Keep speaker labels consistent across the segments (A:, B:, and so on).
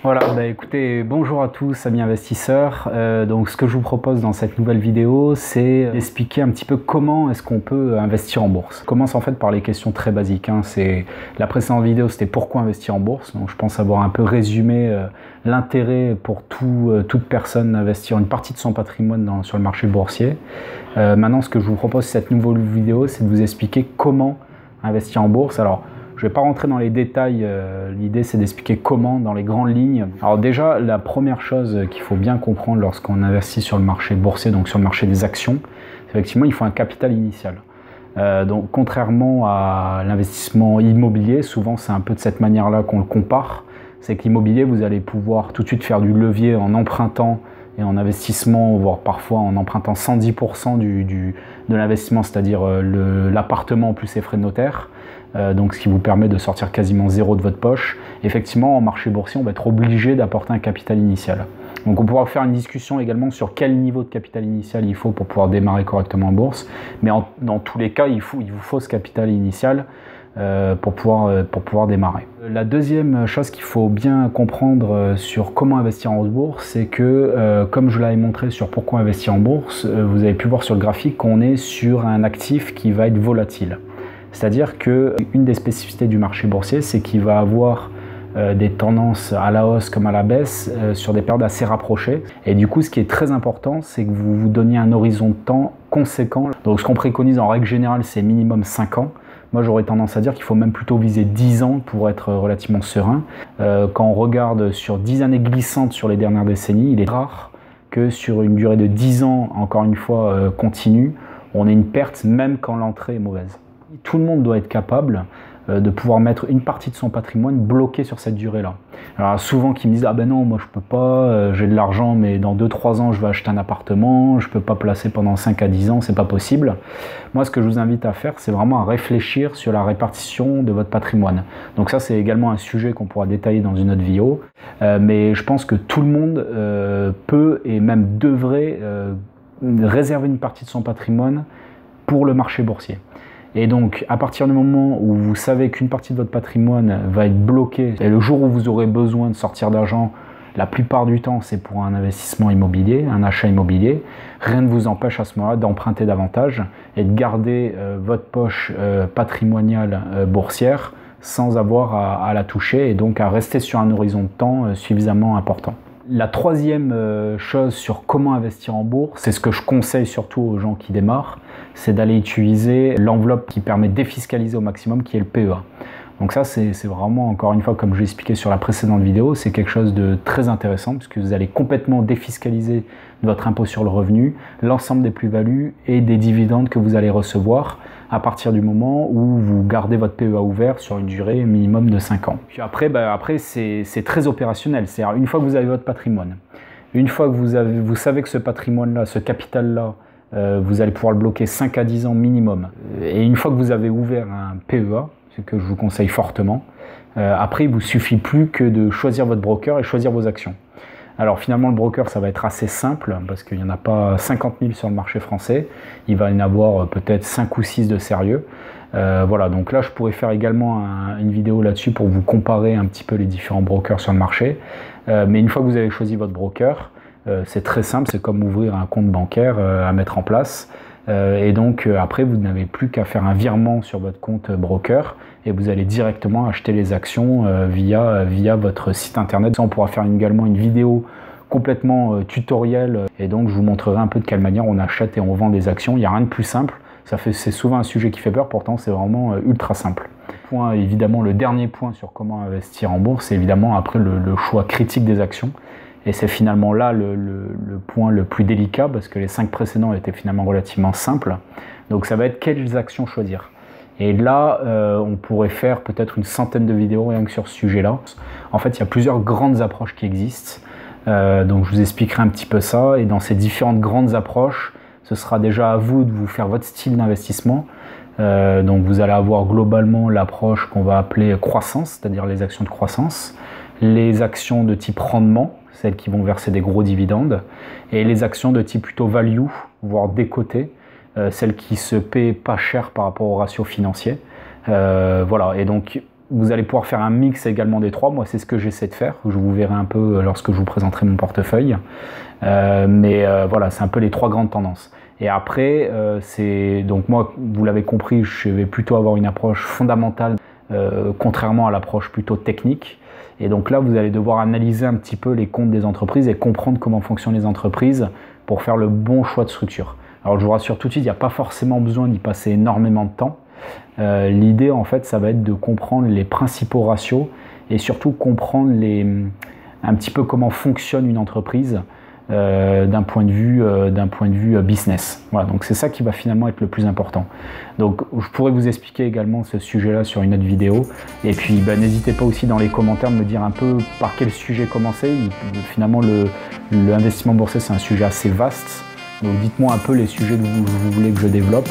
A: Voilà, écoutez, bonjour à tous amis investisseurs. Donc ce que je vous propose dans cette nouvelle vidéo, c'est d'expliquer un petit peu comment est-ce qu'on peut investir en bourse. Je commence en fait par les questions très basiques. C'est la précédente vidéo, c'était pourquoi investir en bourse. Donc je pense avoir un peu résumé l'intérêt pour toute personne d'investir une partie de son patrimoine sur le marché boursier. Maintenant, ce que je vous propose cette nouvelle vidéo, c'est de vous expliquer comment investir en bourse. Alors, je ne vais pas rentrer dans les détails, l'idée c'est d'expliquer comment dans les grandes lignes. Alors déjà, la première chose qu'il faut bien comprendre lorsqu'on investit sur le marché boursier, donc sur le marché des actions, c'est effectivement il faut un capital initial. Donc contrairement à l'investissement immobilier, souvent c'est un peu de cette manière-là qu'on le compare, c'est que l'immobilier vous allez pouvoir tout de suite faire du levier en empruntant et en investissement, voire parfois en empruntant 110% de l'investissement, c'est-à-dire l'appartement plus les frais de notaire. Donc ce qui vous permet de sortir quasiment zéro de votre poche. Effectivement, en marché boursier, on va être obligé d'apporter un capital initial. Donc on pourra faire une discussion également sur quel niveau de capital initial il faut pour pouvoir démarrer correctement en bourse. Mais dans tous les cas, il vous faut ce capital initial pour pouvoir démarrer. La deuxième chose qu'il faut bien comprendre sur comment investir en bourse, c'est que, comme je l'avais montré sur pourquoi investir en bourse, vous avez pu voir sur le graphique qu'on est sur un actif qui va être volatile. C'est-à-dire qu'une des spécificités du marché boursier, c'est qu'il va avoir des tendances à la hausse comme à la baisse sur des périodes assez rapprochées. Et du coup, ce qui est très important, c'est que vous vous donniez un horizon de temps conséquent. Donc ce qu'on préconise en règle générale, c'est minimum 5 ans. Moi, j'aurais tendance à dire qu'il faut même plutôt viser 10 ans pour être relativement serein. Quand on regarde sur 10 années glissantes sur les dernières décennies, il est rare que sur une durée de 10 ans, encore une fois, continue, on ait une perte même quand l'entrée est mauvaise. Tout le monde doit être capable de pouvoir mettre une partie de son patrimoine bloqué sur cette durée-là. Alors souvent qui me disent « Ah ben non, moi je peux pas, j'ai de l'argent mais dans 2-3 ans je vais acheter un appartement, je peux pas placer pendant 5 à 10 ans, c'est pas possible ». Moi ce que je vous invite à faire, c'est vraiment à réfléchir sur la répartition de votre patrimoine. Donc ça c'est également un sujet qu'on pourra détailler dans une autre vidéo, mais je pense que tout le monde peut et même devrait réserver une partie de son patrimoine pour le marché boursier. Et donc, à partir du moment où vous savez qu'une partie de votre patrimoine va être bloquée, et le jour où vous aurez besoin de sortir d'argent, la plupart du temps, c'est pour un investissement immobilier, un achat immobilier, rien ne vous empêche à ce moment-là d'emprunter davantage et de garder votre poche patrimoniale boursière sans avoir à la toucher et donc à rester sur un horizon de temps suffisamment important. La troisième chose sur comment investir en bourse, c'est ce que je conseille surtout aux gens qui démarrent, c'est d'aller utiliser l'enveloppe qui permet de défiscaliser au maximum, qui est le PEA. Donc ça, c'est vraiment, encore une fois, comme je l'ai expliqué sur la précédente vidéo, c'est quelque chose de très intéressant puisque vous allez complètement défiscaliser votre impôt sur le revenu, l'ensemble des plus-values et des dividendes que vous allez recevoir à partir du moment où vous gardez votre PEA ouvert sur une durée minimum de 5 ans. Puis après c'est très opérationnel, c'est-à-dire une fois que vous avez votre patrimoine, une fois que vous savez que ce patrimoine-là, ce capital-là, vous allez pouvoir le bloquer 5 à 10 ans minimum. Et une fois que vous avez ouvert un PEA, ce que je vous conseille fortement, après il ne vous suffit plus que de choisir votre broker et choisir vos actions. Alors finalement le broker ça va être assez simple parce qu'il n'y en a pas 50 000 sur le marché français, il va y en avoir peut-être 5 ou 6 de sérieux. Voilà, donc là je pourrais faire également une vidéo là-dessus pour vous comparer un petit peu les différents brokers sur le marché. Mais une fois que vous avez choisi votre broker, c'est très simple, c'est comme ouvrir un compte bancaire à mettre en place. Et donc après vous n'avez plus qu'à faire un virement sur votre compte broker et vous allez directement acheter les actions via votre site internet. On pourra faire également une vidéo complètement tutoriel et donc je vous montrerai un peu de quelle manière on achète et on vend des actions. Il n'y a rien de plus simple, c'est souvent un sujet qui fait peur, pourtant c'est vraiment ultra simple. Évidemment, le dernier point sur comment investir en bourse, c'est évidemment après le choix critique des actions. Et c'est finalement là le point le plus délicat parce que les 5 précédents étaient finalement relativement simples. Donc ça va être quelles actions choisir. Et là, on pourrait faire peut-être une centaine de vidéos rien que sur ce sujet-là. En fait, il y a plusieurs grandes approches qui existent. Donc je vous expliquerai un petit peu ça. Et dans ces différentes grandes approches, ce sera déjà à vous de vous faire votre style d'investissement. Donc vous allez avoir globalement l'approche qu'on va appeler croissance, c'est-à-dire les actions de croissance, les actions de type rendement, celles qui vont verser des gros dividendes, et les actions de type plutôt value, voire décotées, celles qui se paient pas cher par rapport au ratio financier. Voilà, et donc Vous allez pouvoir faire un mix également des trois. Moi, c'est ce que j'essaie de faire. Je vous verrai un peu lorsque je vous présenterai mon portefeuille. Voilà, c'est un peu les trois grandes tendances. Et après, donc moi, vous l'avez compris, je vais plutôt avoir une approche fondamentale, contrairement à l'approche plutôt technique. Et donc là, vous allez devoir analyser un petit peu les comptes des entreprises et comprendre comment fonctionnent les entreprises pour faire le bon choix de structure. Alors je vous rassure tout de suite, il n'y a pas forcément besoin d'y passer énormément de temps. L'idée, en fait, ça va être de comprendre les principaux ratios et surtout comprendre un petit peu comment fonctionne une entreprise d'un point de vue business. Voilà, donc c'est ça qui va finalement être le plus important. Donc je pourrais vous expliquer également ce sujet-là sur une autre vidéo. Et puis n'hésitez pas aussi dans les commentaires de me dire un peu par quel sujet commencer. Finalement, l'investissement boursier, c'est un sujet assez vaste. Donc dites-moi un peu les sujets que vous voulez que je développe.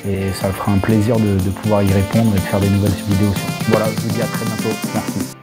A: Et ça me fera un plaisir de pouvoir y répondre et de faire des nouvelles vidéos. Voilà, je vous dis à très bientôt. Merci.